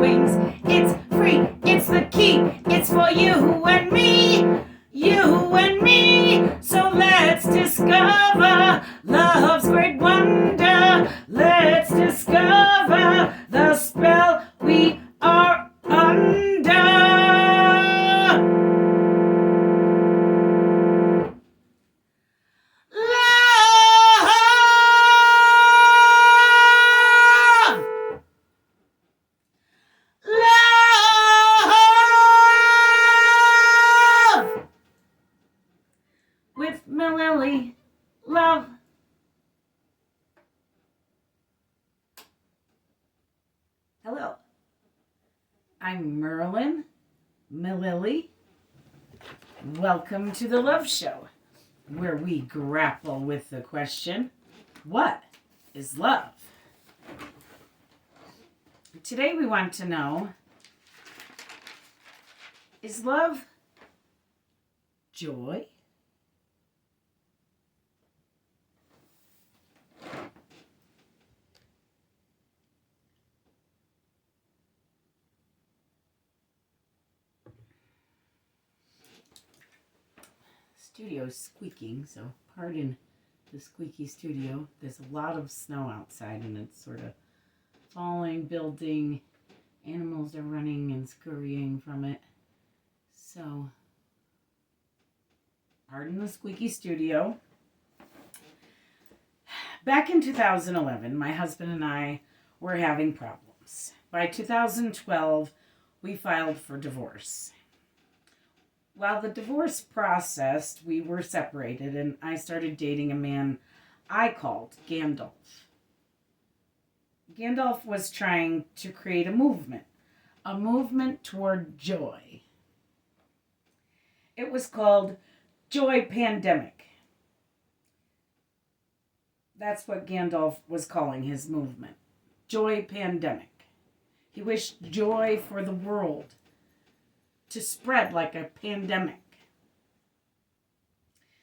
wings. It's free, it's the key, it's for you and me, you and me. So let's discover love's great wonder. Let's discover the spell we are under. With Mililli, love. Hello, I'm Merlin, Mililli. Welcome to the Love Show, where we grapple with the question, what is love? Today we want to know, is love joy? Studio's squeaking, so pardon the squeaky studio. There's a lot of snow outside and it's sort of falling, building. Animals are running and scurrying from it. So, pardon the squeaky studio. Back in 2011, my husband and I were having problems. By 2012, we filed for divorce. While the divorce processed, we were separated, and I started dating a man I called Gandalf. Gandalf was trying to create a movement toward joy. It was called Joy Pandemic. That's what Gandalf was calling his movement. Joy Pandemic. He wished joy for the world to spread like a pandemic.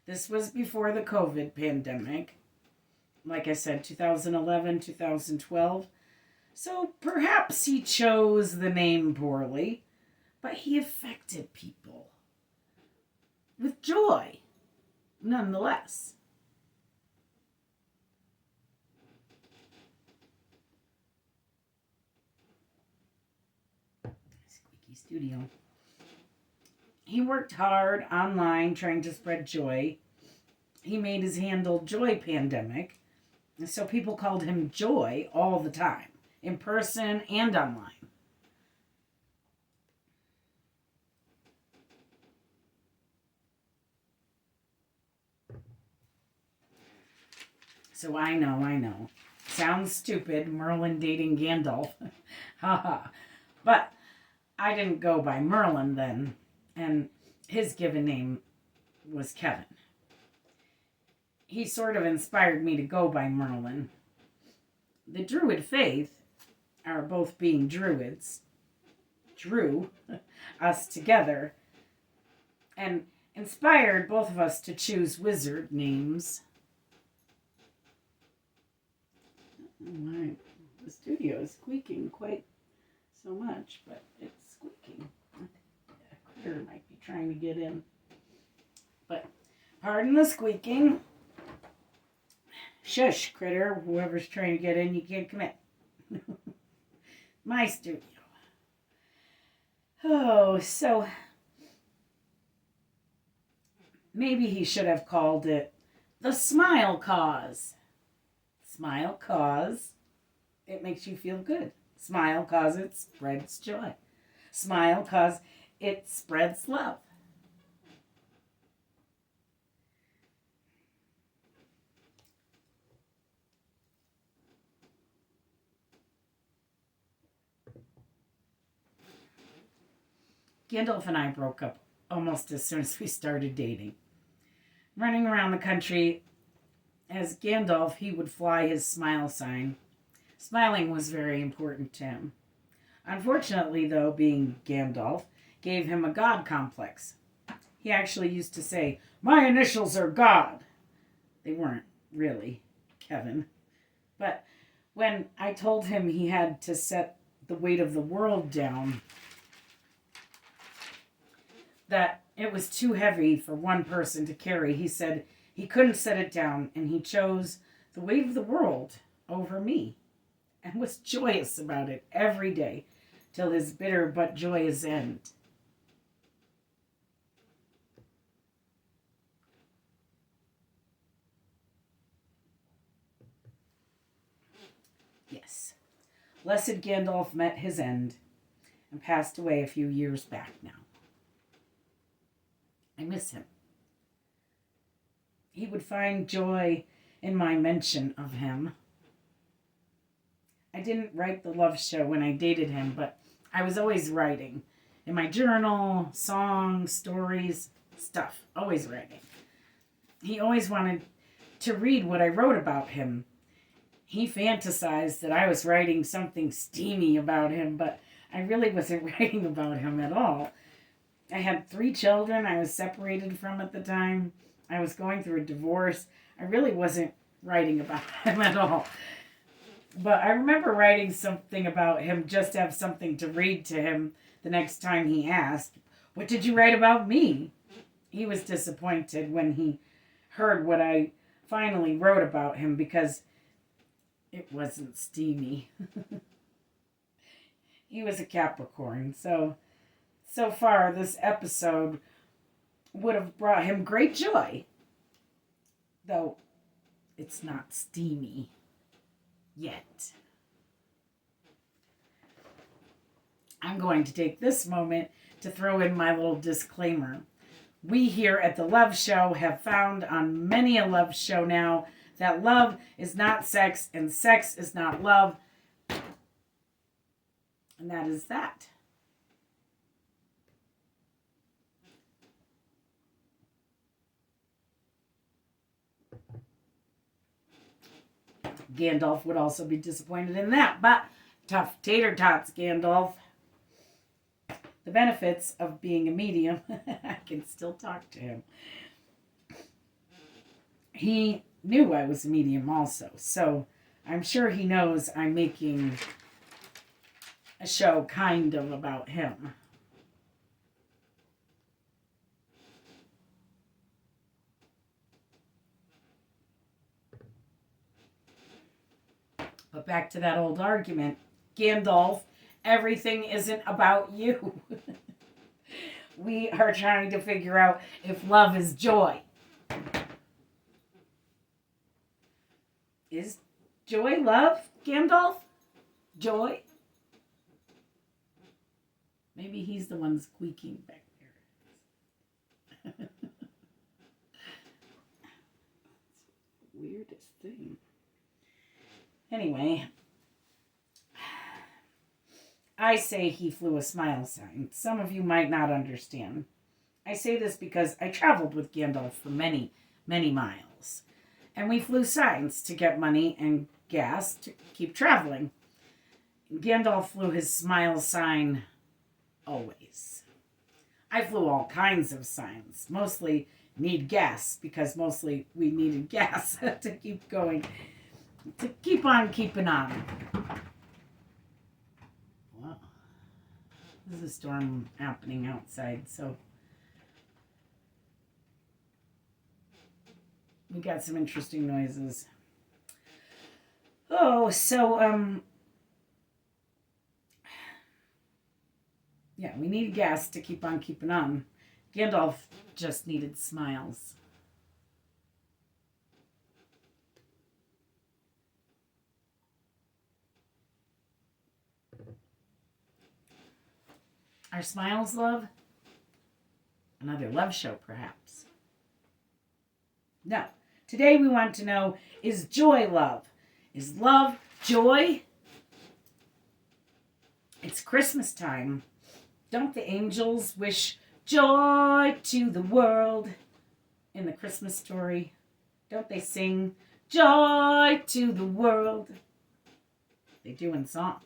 This was before the COVID pandemic. Like I said, 2011, 2012. So perhaps he chose the name poorly, but he affected people with joy, nonetheless. Squeaky studio. He worked hard online trying to spread joy. He made his handle Joy Pandemic, so people called him Joy all the time, in person and online. So I know. Sounds stupid, Merlin dating Gandalf. Haha. But I didn't go by Merlin then, and his given name was Kevin. He sort of inspired me to go by Merlin. The Druid faith, our both being Druids, drew us together and inspired both of us to choose wizard names. The studio is squeaking quite so much, but it's squeaking. A critter might be trying to get in. But pardon the squeaking. Shush, critter. Whoever's trying to get in, you can't come in. My studio. Oh, so maybe he should have called it the Smile Cause. Smile cause it makes you feel good. Smile cause it spreads joy. Smile cause it spreads love. Gandalf and I broke up almost as soon as we started dating. Running around the country as Gandalf, he would fly his smile sign. Smiling was very important to him. Unfortunately, though, being Gandalf gave him a god complex. He actually used to say, "My initials are God." They weren't really, Kevin. But when I told him he had to set the weight of the world down, that it was too heavy for one person to carry. He said he couldn't set it down, and he chose the weight of the world over me and was joyous about it every day till his bitter but joyous end. Yes, blessed Gandalf met his end and passed away a few years back now. I miss him. He would find joy in my mention of him. I didn't write the love show when I dated him, but I was always writing. In my journal, songs, stories, stuff. Always writing. He always wanted to read what I wrote about him. He fantasized that I was writing something steamy about him, but I really wasn't writing about him at all. I had 3 children I was separated from at the time. I was going through a divorce. I really wasn't writing about him at all. But I remember writing something about him just to have something to read to him the next time he asked, "What did you write about me?" He was disappointed when he heard what I finally wrote about him because it wasn't steamy. He was a Capricorn, so far this episode would have brought him great joy, though it's not steamy yet. I'm going to take this moment to throw in my little disclaimer. We here at the Love Show have found on many a love show now that love is not sex and sex is not love. And that is that. Gandalf would also be disappointed in that, but tough tater tots, Gandalf. The benefits of being a medium, I can still talk to him. He knew I was a medium also, so I'm sure he knows I'm making a show kind of about him. But back to that old argument. Gandalf, everything isn't about you. We are trying to figure out if love is joy. Is joy love, Gandalf? Joy? Maybe he's the one squeaking back there. Weirdest thing. Anyway, I say he flew a smile sign. Some of you might not understand. I say this because I traveled with Gandalf for many, many miles. And we flew signs to get money and gas to keep traveling. Gandalf flew his smile sign always. I flew all kinds of signs. Mostly need gas because mostly we needed gas to keep going. To keep on keeping on. Wow. There's a storm happening outside, so we got some interesting noises. Oh, so, yeah, we needed gas to keep on keeping on. Gandalf just needed smiles. Are smiles love? Another love show, perhaps. No. Today we want to know, is joy love? Is love joy? It's Christmas time. Don't the angels wish joy to the world in the Christmas story? Don't they sing joy to the world? They do in song.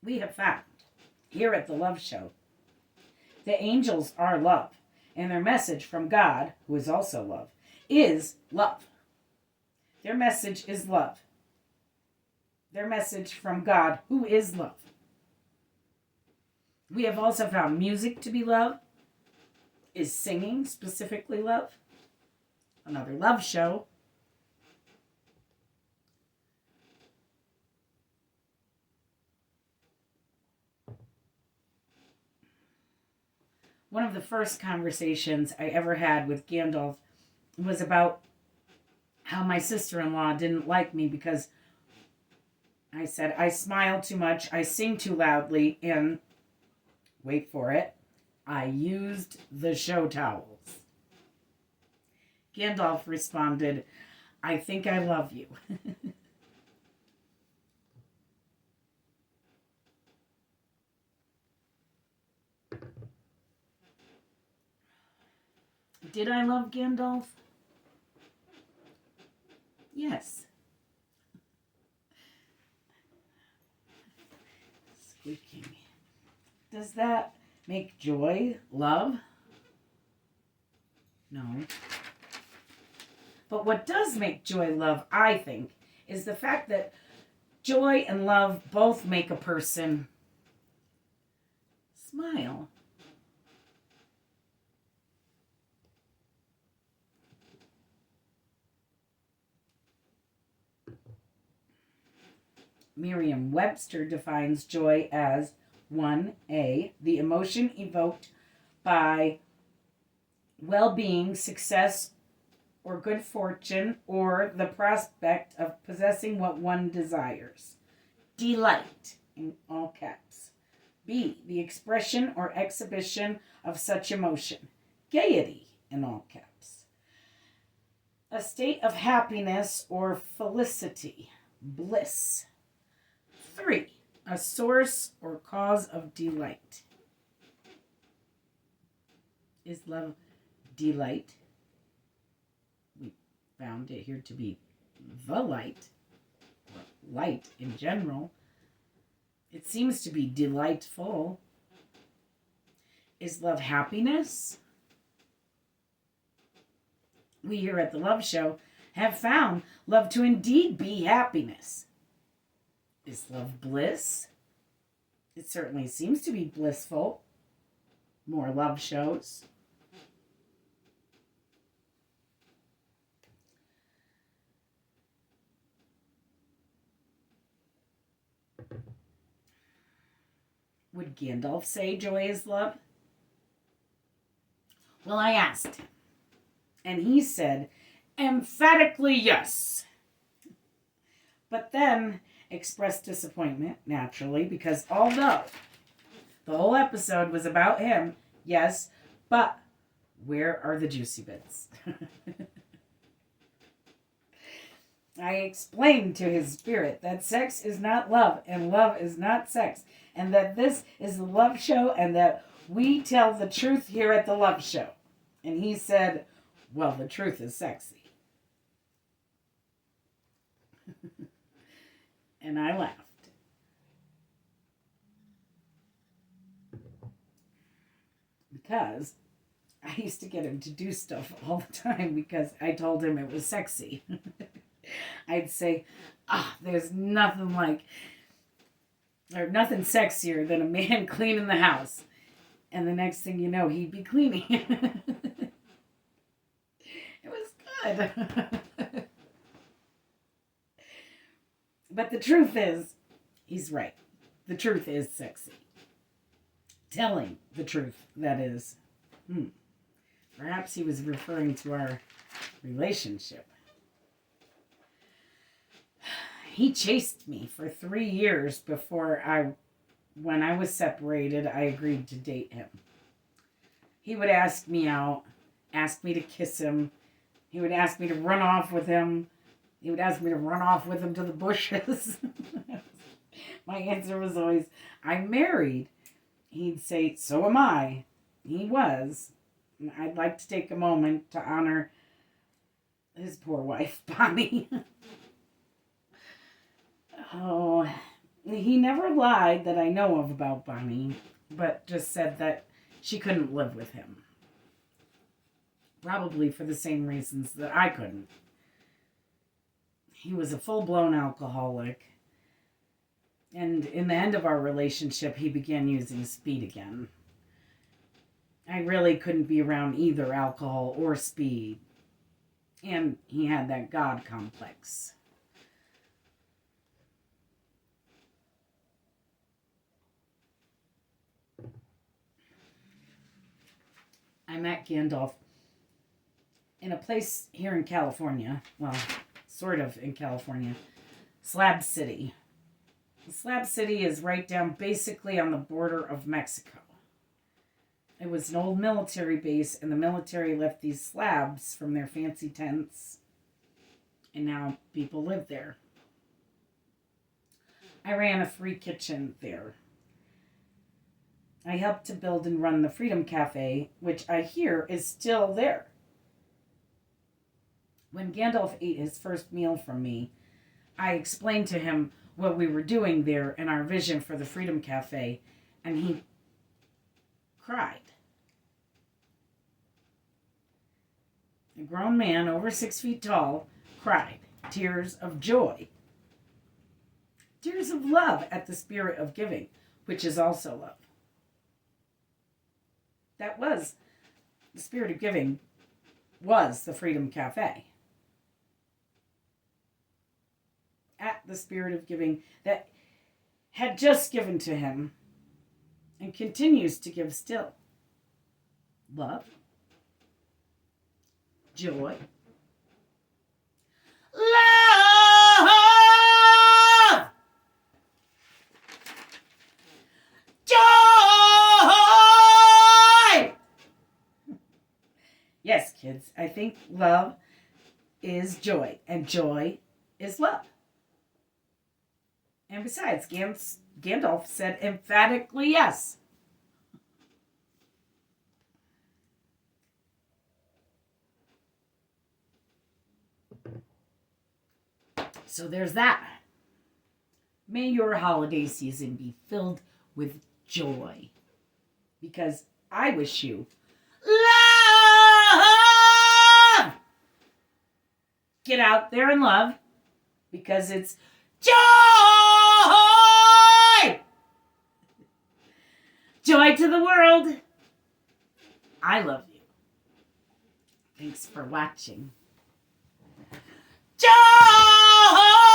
We have found here at the Love Show, the angels are love. and their message from God, who is also love, is love. Their message is love. Their message from God, who is love. We have also found music to be love. Is singing specifically love? Another love show. One of the first conversations I ever had with Gandalf was about how my sister-in-law didn't like me because I said I smile too much, I sing too loudly, and, wait for it, I used the show towels. Gandalf responded, I think I love you. Did I love Gandalf? Yes. Squeaking. Does that make joy love? No. But what does make joy love, I think, is the fact that joy and love both make a person smile. Merriam-Webster defines joy as 1A, the emotion evoked by well-being, success, or good fortune, or the prospect of possessing what one desires. Delight, in all caps. B, the expression or exhibition of such emotion. Gaiety, in all caps. A state of happiness or felicity. Bliss. 3, a source or cause of delight. Is love delight? We found it here to be the light, or light in general. It seems to be delightful. Is love happiness? We here at the Love Show have found love to indeed be happiness. Is love bliss? It certainly seems to be blissful. More love shows. Would Gandalf say joy is love? Well, I asked him, and he said emphatically yes. But then expressed disappointment, naturally, because although the whole episode was about him, yes, but where are the juicy bits? I explained to his spirit that sex is not love, and love is not sex, and that this is the Love Show, and that we tell the truth here at the Love Show. And he said, well, the truth is sexy. And I laughed. Because I used to get him to do stuff all the time because I told him it was sexy. I'd say, there's nothing sexier than a man cleaning the house. And the next thing you know, he'd be cleaning. It was good. But the truth is, he's right. The truth is sexy. Telling the truth, that is. Perhaps he was referring to our relationship. He chased me for 3 years before when I was separated, I agreed to date him. He would ask me out, ask me to kiss him. He would ask me to run off with him. He would ask me to run off with him to the bushes. My answer was always, I'm married. He'd say, so am I. He was. I'd like to take a moment to honor his poor wife, Bonnie. Oh, he never lied that I know of about Bonnie, but just said that she couldn't live with him. probably for the same reasons that I couldn't. He was a full-blown alcoholic. And in the end of our relationship, he began using speed again. I really couldn't be around either alcohol or speed. And he had that God complex. I met Gandalf in a place here in California. Well, sort of in California. Slab City. Slab City is right down basically on the border of Mexico. It was an old military base, and the military left these slabs from their fancy tents, and now people live there. I ran a free kitchen there. I helped to build and run the Freedom Cafe, which I hear is still there. When Gandalf ate his first meal from me, I explained to him what we were doing there and our vision for the Freedom Cafe, and he cried. A grown man over 6 feet tall cried, tears of joy. Tears of love at the spirit of giving, which is also love. That was, the spirit of giving was the Freedom Cafe. At the spirit of giving that had just given to him and continues to give still. Love. Joy. Love! Joy! Yes, kids, I think love is joy, and joy is love. And besides, Gandalf said emphatically yes. So there's that. May your holiday season be filled with joy. Because I wish you love! Get out there and love. Because it's joy! Joy to the world. I love you. Thanks for watching. Joy!